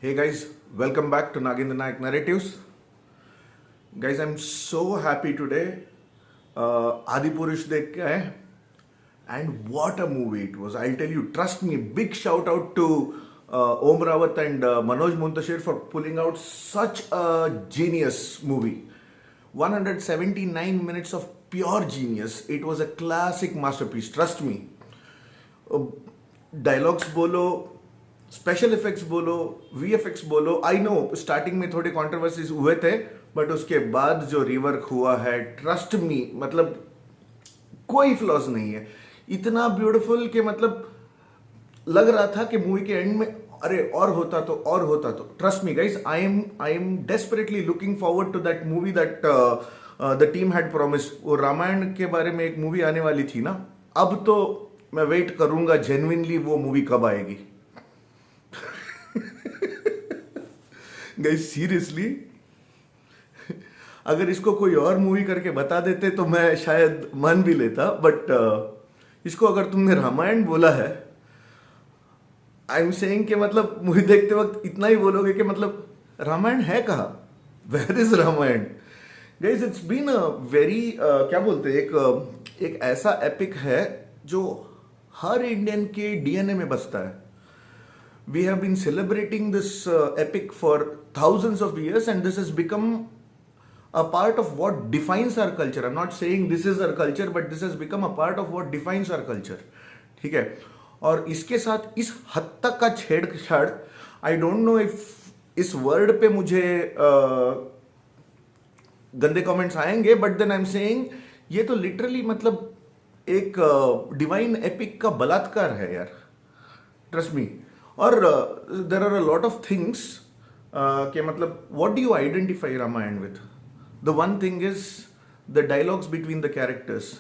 Hey guys, welcome back to Nagendra Nayak Narratives. Guys, I'm so happy today. Adi Purush dekh ke aaye, and what a movie it was. I'll tell you, trust me, big shout out to Om Rawat and Manoj Muntashir for pulling out such a genius movie. 179 minutes of pure genius. It was a classic masterpiece, trust me. Dialogues बोलो, special effects बोलो, VFX बोलो. I know starting में थोड़े controversies हुए थे, but उसके बाद जो रिवर्क हुआ है, ट्रस्ट मी, मतलब कोई फ्लॉज नहीं है. इतना ब्यूटीफुल कि मतलब लग रहा था कि मूवी के एंड में अरे और होता तो. Trust me guys, I am desperately looking forward to that movie that the team had promised. वो रामायण के बारे में एक मूवी आने वाली थी ना, अब तो मैं वेट करूंगा जेन्युइनली वो मूवी कब आएगी. गाइस सीरियसली, अगर इसको कोई और मूवी करके बता देते तो मैं शायद मान भी लेता, बट इसको अगर तुमने रामायण बोला है, आई एम सेइंग कि मतलब मूवी देखते वक्त इतना ही बोलोगे कि मतलब रामायण है कहाँ, where is Ramayan. Guys it's been a very क्या बोलते हैं, एक ऐसा एपिक है जो हर इंडियन के डीएनए में बसता है. We have been celebrating this epic for thousands of years and this has become a part of what defines our culture. I'm not saying this is our culture, but this has become a part of what defines our culture. ठीक है. और इसके साथ इस हद तक का छेड़छाड़, आई डोंट नो इफ इस वर्ड पे मुझे गंदे कमेंट्स आएंगे, but then I am saying ये तो लिटरली मतलब एक डिवाइन एपिक का बलात्कार है यार, ट्रस्ट मी. और there are a lot of things कि मतलब what do you identify Ramayan with. The one thing is the dialogues between the characters.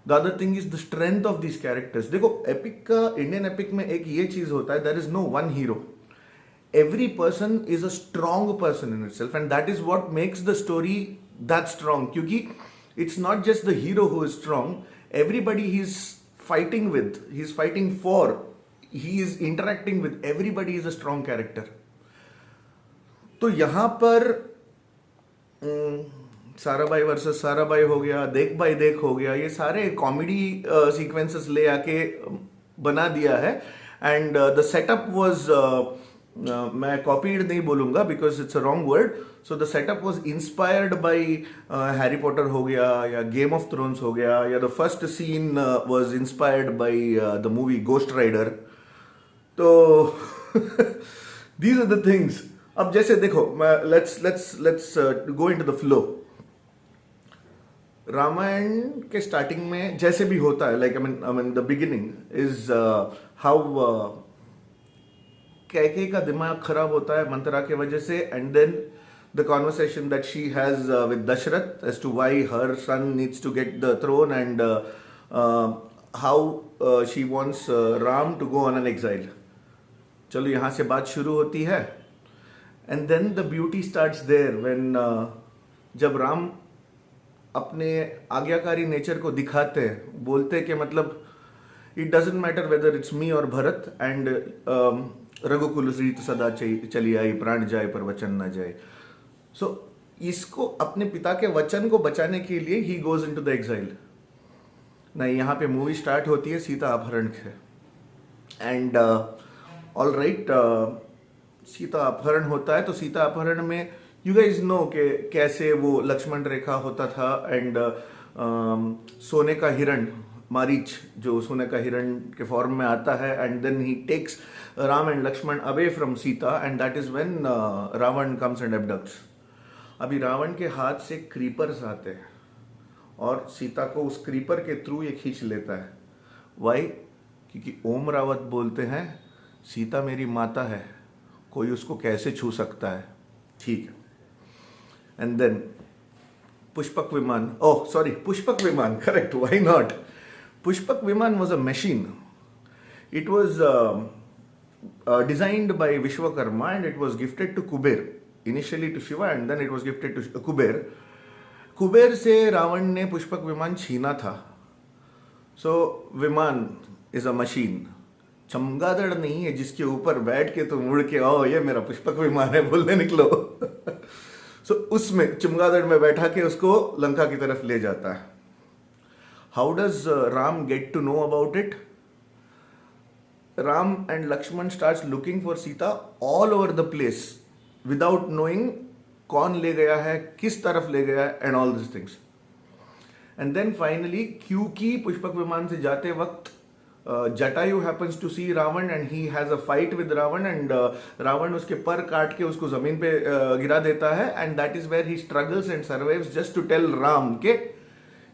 The other thing is the strength of this characters. देखो epic का, Indian epic में एक ये चीज होता है, there is no one hero. Every person is a strong person in itself, and that is what makes the story that strong. क्योंकि it's not just the hero who is strong. Everybody he's fighting with, he's fighting for, he is interacting with, everybody is a strong character. तो यहाँ पर Sarabhai versus Sarabhai हो गया, देख भाई देख हो गया, ये सारे कॉमेडी सीक्वेंसेस ले आके बना दिया है. एंड द सेटअप वाज, मैं कॉपीड नहीं बोलूंगा because it's a wrong word. So the setup was inspired by Harry Potter हो गया, या गेम ऑफ थ्रोन्स हो गया, या the first scene was inspired by the movie Ghost Rider. तो दीज आर द थिंग्स. अब जैसे देखो, let's go into the flow. Ramayan के स्टार्टिंग में जैसे भी होता है, like I mean the beginning is how कैके का दिमाग खराब होता है मंत्रा के वजह से, and then the conversation that she has with Dasharath as to why her son needs to get the throne, and how she wants Ram to go on an exile. चलो यहाँ से बात शुरू होती है, and then the beauty starts there when जब राम अपने आज्ञाकारी नेचर को दिखाते हैं, बोलते कि मतलब it doesn't matter whether it's me और भरत, एंड रघुकुल रीत सदा चली आई, प्राण जाए पर वचन न जाए. सो इसको अपने पिता के वचन को बचाने के लिए he goes into the exile. नहीं, यहाँ पे मूवी स्टार्ट होती है सीता अपहरण से. एंड ऑल राइट, सीता अपहरण होता है. तो सीता अपहरण में यू गाइज नो कि कैसे वो लक्ष्मण रेखा होता था, एंड सोने का हिरण मारीच, जो सोने का हिरण के फॉर्म में आता है, and then he takes Ram and Lakshman away from Sita, and that is when Ravan comes and abducts. अभी रावण के हाथ से क्रीपर्स आते हैं और सीता को उस क्रीपर के थ्रू ये खींच लेता है. वाई? क्योंकि ओम रावत बोलते हैं सीता मेरी माता है, कोई उसको कैसे छू सकता है. ठीक है. एंड देन पुष्पक विमान, ओह सॉरी, पुष्पक विमान, correct, why not. Pushpak Viman was a machine. It was designed by Vishwakarma and it was gifted to Kuber. Initially to Shiva and then it was gifted to Kuber. Kuber से रावण ने पुष्पक विमान छीना था. So Viman is a machine. चमगादड़ नहीं है जिसके ऊपर बैठ के तुम उड़ के आओ ये मेरा पुष्पक विमान है बोलने निकलो। सो उसमें चमगादड़ में बैठा के उसको लंका की तरफ ले जाता है। How does Ram get to know about it? Ram and Lakshman starts looking for Sita all over the place without knowing कौन ले गया है, किस तरफ ले गया है, and all these things. And then finally, क्योंकि पुष्पक विमान से जाते वक्त Jatayu happens to see Ravan and he has a fight with Ravan and Ravan उसके पर काट के उसको जमीन पे गिरा देता है and that is where he struggles and survives just to tell Ram के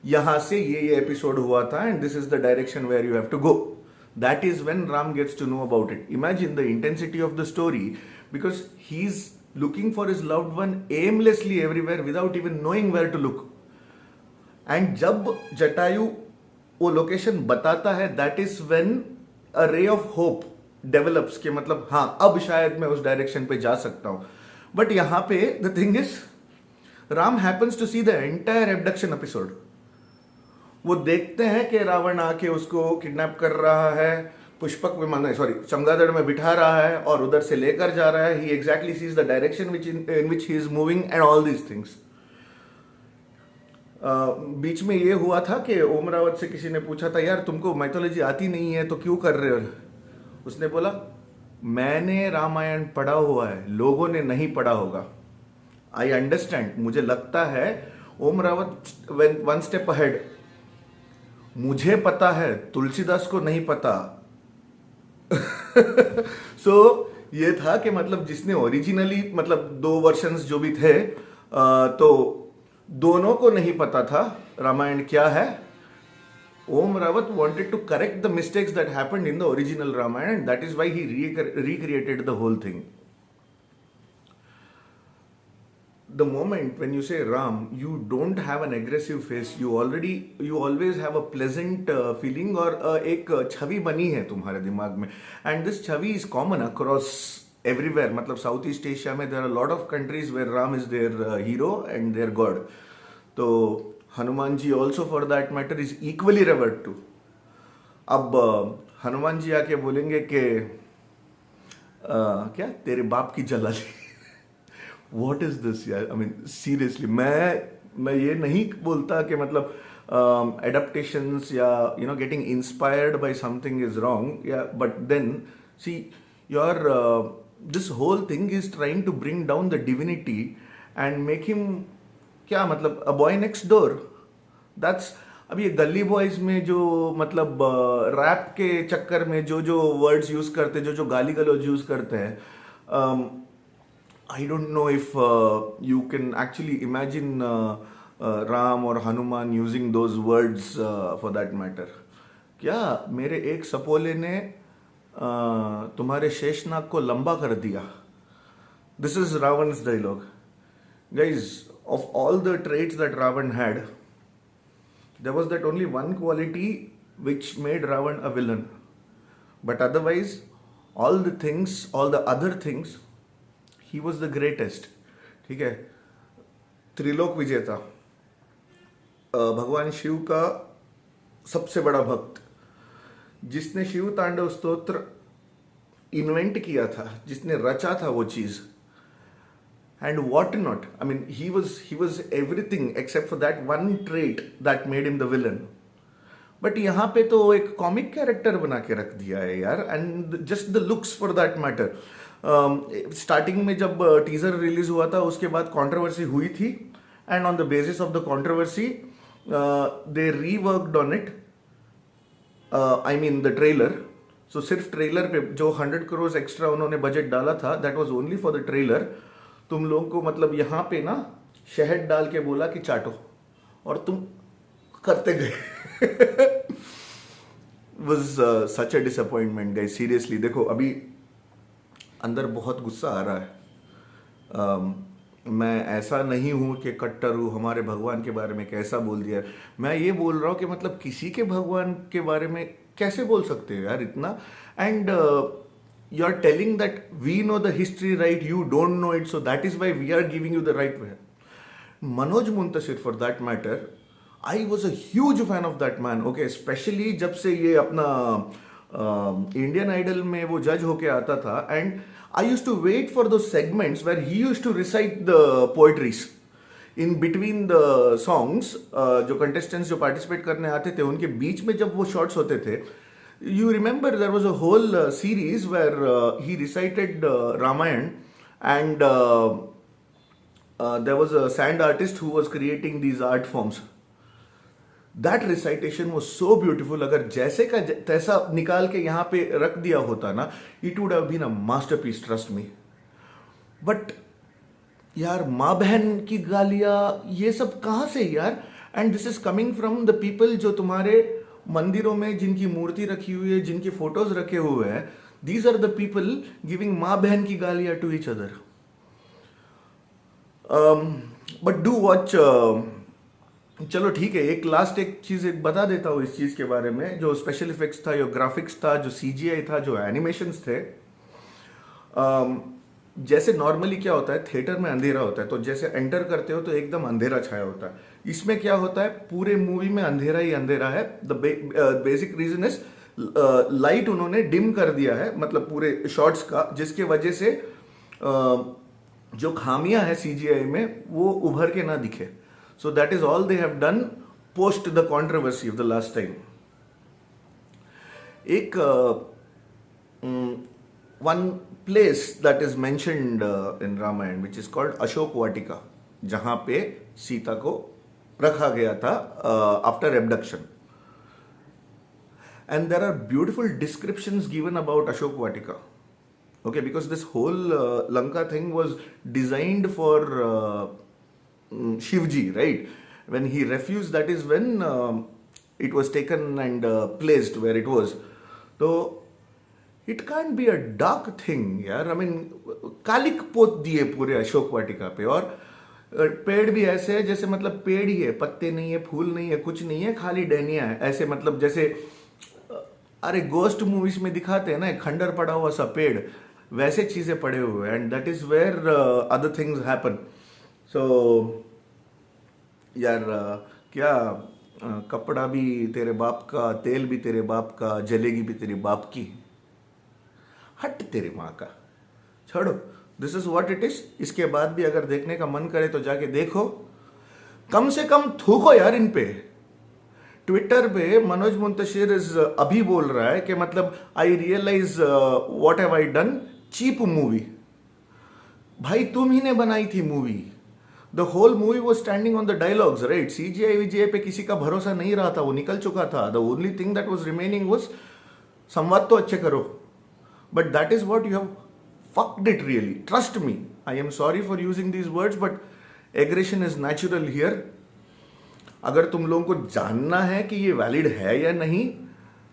यहाँ से ये एपिसोड हुआ था and this is the direction where you have to go. That is when Ram gets to know about it. Imagine the intensity of the story because he's looking for his loved one aimlessly everywhere without even knowing where to look. And जब जटायु वो location बताता है that is when a ray of hope develops कि मतलब हाँ अब शायद मैं उस डायरेक्शन पे जा सकता हूँ. But यहाँ पे the thing is Ram happens to see the entire abduction episode. वो देखते हैं कि रावण आके उसको किडनैप कर रहा है, पुष्पक विमान सॉरी चमगादड़ में बिठा रहा है और उधर से लेकर जा रहा है. He exactly sees the direction in which he is moving and all these things. बीच में ये हुआ था कि ओम रावत से किसी ने पूछा था यार तुमको माइथोलॉजी आती नहीं है तो क्यों कर रहे हो? उसने बोला मैंने रामायण पढ़ा हुआ है, लोगों ने नहीं पढ़ा होगा. I understand. मुझे लगता है ओम रावत वन स्टेप अहेड. मुझे पता है तुलसीदास को नहीं पता. सो ये था कि मतलब जिसने ओरिजिनली मतलब दो वर्शंस जो भी थे तो दोनों को नहीं पता था रामायण क्या है. ओम Rawat wanted to correct the mistakes that happened in the original Ramayana and that is why he recreated the whole thing. The moment when you say Ram, you don't have an aggressive face. You always have a pleasant feeling और एक छवि बनी है तुम्हारे दिमाग में. And this Chhavi is common across everywhere. मतलब south east Asia में there are a lot of countries where Ram is their hero and their god. तो Hanuman ji also for that matter is equally revered to. अब हनुमान जी आके बोलेंगे कि क्या तेरे बाप की जलाली. What is this यार? I mean seriously मैं ये नहीं बोलता कि मतलब adaptations या getting inspired by something is wrong. Yeah, but then see your this whole thing is trying to bring down the divinity and make him क्या मतलब a boy next door. That's अब ये गली बॉयज में जो मतलब rap के चक्कर में जो वर्ड्स यूज करते जो गाली गलौज यूज करते हैं. I don't know if you can actually imagine Ram or Hanuman using those words for that matter. क्या मेरे एक सपोले ने तुम्हारे शेषनाग को लंबा कर दिया. This is Ravan's dialogue. Guys, of all the traits that Ravan had, there was that only one quality which made Ravan a villain. But otherwise, all the other things, he was the greatest. ठीक है. त्रिलोक विजेता, भगवान शिव का सबसे बड़ा भक्त, जिसने शिव तांडव स्तोत्र इन्वेंट किया था, जिसने रचा था वो चीज. And what not? I mean, he was everything except for that one trait that made him the villain. But यहाँ पे तो एक कॉमिक कैरेक्टर बना के रख दिया है यार. And just the looks for that matter. Starting में जब टीजर रिलीज हुआ था उसके बाद कंट्रोवर्सी हुई थी and on the basis of the controversy they reworked on it. I mean the trailer. So सिर्फ ट्रेलर पे जो 100 करोड़ एक्स्ट्रा उन्होंने बजट डाला था that was only for the trailer. तुम लोगों को मतलब यहाँ पे ना शहद डाल के बोला कि चाटो और तुम करते गए. Was such a disappointment guys. Seriously देखो अभी अंदर बहुत गुस्सा आ रहा है. मैं ऐसा नहीं हूँ कि कट्टर हूँ, हमारे भगवान के बारे में कैसा बोल दिया. मैं ये बोल रहा हूँ कि मतलब किसी के भगवान के बारे में कैसे बोल सकते हो यार इतना. And you are telling that we know the history right, you don't know it, so that is why we are giving you the right way. Manoj Muntashir for that matter, I was a huge fan of that man. Okay, specially जब से ये अपना Indian idol में वो जज होके आता था, and I use to wait for दो segments where he use to recite the poetries in between the songs. जो कंटेस्टेंट्स जो पार्टिसिपेट करने आते थे उनके बीच में जब वो शॉट्स होते थे, you remember there was a whole series where he recited Ramayana, and there was a sand artist who was creating these art forms. That recitation was so beautiful. अगर जैसे का तैसा निकाल के यहाँ पे रख दिया होता ना, it would have been a masterpiece, trust me. But यार माँ बहन की गालियाँ ये सब कहाँ से यार? And this is coming from the people जो तुम्हारे मंदिरों में जिनकी मूर्ति रखी हुई है, जिनके फोटोज रखे हुए हैं. These are the people giving माँ बहन की गालियाँ to each other. But do watch. चलो ठीक है, एक लास्ट एक चीज एक बता देता हूँ इस चीज के बारे में. जो स्पेशल इफेक्ट्स था, जो ग्राफिक्स था, जो सीजीआई था, जो एनिमेशंस थे, जैसे नॉर्मली क्या होता है, थिएटर में अंधेरा होता है, तो जैसे एंटर करते हो तो एकदम अंधेरा छाया होता है. इसमें क्या होता है, पूरे मूवी में अंधेरा ही अंधेरा है. The basic reason is light उन्होंने डिम कर दिया है, मतलब पूरे शॉट्स का, जिसके वजह से जो खामियां है सीजीआई में वो उभर के ना दिखे. सो that is all they have done post the controversy of the last time. एक one place that is mentioned in Ramayana which is called Ashok Vatika, जहां पे सीता को रखा गया था after abduction, and there are beautiful descriptions given about Ashok Vatika. Okay, because this whole Lanka thing was designed for Shivji, right? When he refused, that is when it was taken and placed where it was. So it can't be a dark thing यार. I mean कालिक पोत दिए पूरे अशोक वाटिका पे, और पेड़ भी ऐसे है जैसे मतलब पेड़ ही है, पत्ते नहीं है, फूल नहीं है, कुछ नहीं है, खाली डहनिया है. ऐसे मतलब जैसे अरे गोस्ट मूवीज में दिखाते हैं ना, खंडर पड़ा हुआ सा पेड़, वैसे चीजें पड़े हुए. And that is where other things happen. So यार क्या कपड़ा भी तेरे बाप का, तेल भी तेरे बाप का, जलेगी भी तेरे बाप की, हट तेरी माँ का, छोड़ो. This is what it is. इसके बाद भी अगर देखने का मन करे तो जाके देखो, कम से कम थूको यार इन पे. ट्विटर पे मनोज मुंतशिर इज अभी बोल रहा है कि मतलब I realise what have I done, cheap movie. भाई तुम ही ने बनाई थी movie. The whole movie was standing on the dialogues, right? CGI VGI पे किसी का भरोसा नहीं रहा था, वो निकल चुका था. The only thing that was remaining was संवाद तो अच्छे करो. But that is what you have fucked it really. Trust me. I am sorry for using these words, but aggression is natural here. अगर तुम लोगों को जानना है कि ये वैलिड है या नहीं,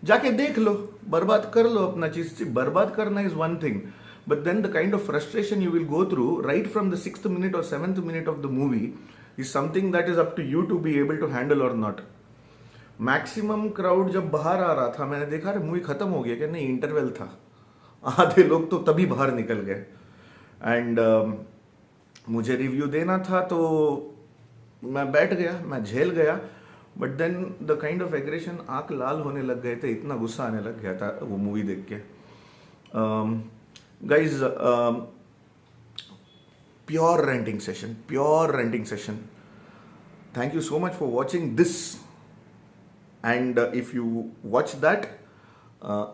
जाके देख लो, बर्बाद कर लो अपना चीज. बर्बाद करना is one thing, but then the kind of frustration you will go through right from the 6th minute or 7th minute of the movie is something that is up to you to be able to handle or not. Maximum crowd जब बाहर आ रहा था, मैंने देखा movie खत्म हो गया कि नहीं, इंटरवल था. आधे लोग तो तभी बाहर निकल गए. एंड मुझे रिव्यू देना था तो मैं बैठ गया, मैं झेल गया. But then the kind of aggression, आंख लाल होने लग गए थे, इतना गुस्सा आने लग गया था वो मूवी देख के. Guys, pure renting session. Thank you so much for watching this. And if you watch that,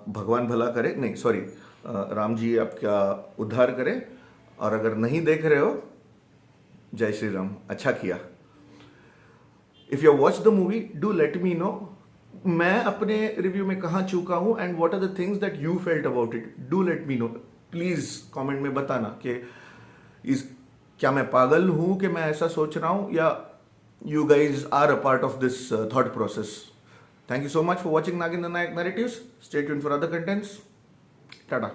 भगवान भला करे, नहीं सॉरी, राम जी आपका उद्धार करे. और अगर नहीं देख रहे हो, जय श्री राम, अच्छा किया. If you watch the movie, do let me know मैं अपने रिव्यू में कहाँ चूका हूँ, and what are the things that you felt about it. Do let me know please. Comment में बताना कि क्या मैं पागल हूँ कि मैं ऐसा सोच रहा हूँ, या you guys are a part of this thought process. Thank you so much for watching Nagendra Nayak Narratives. Stay tuned for other contents. Tada.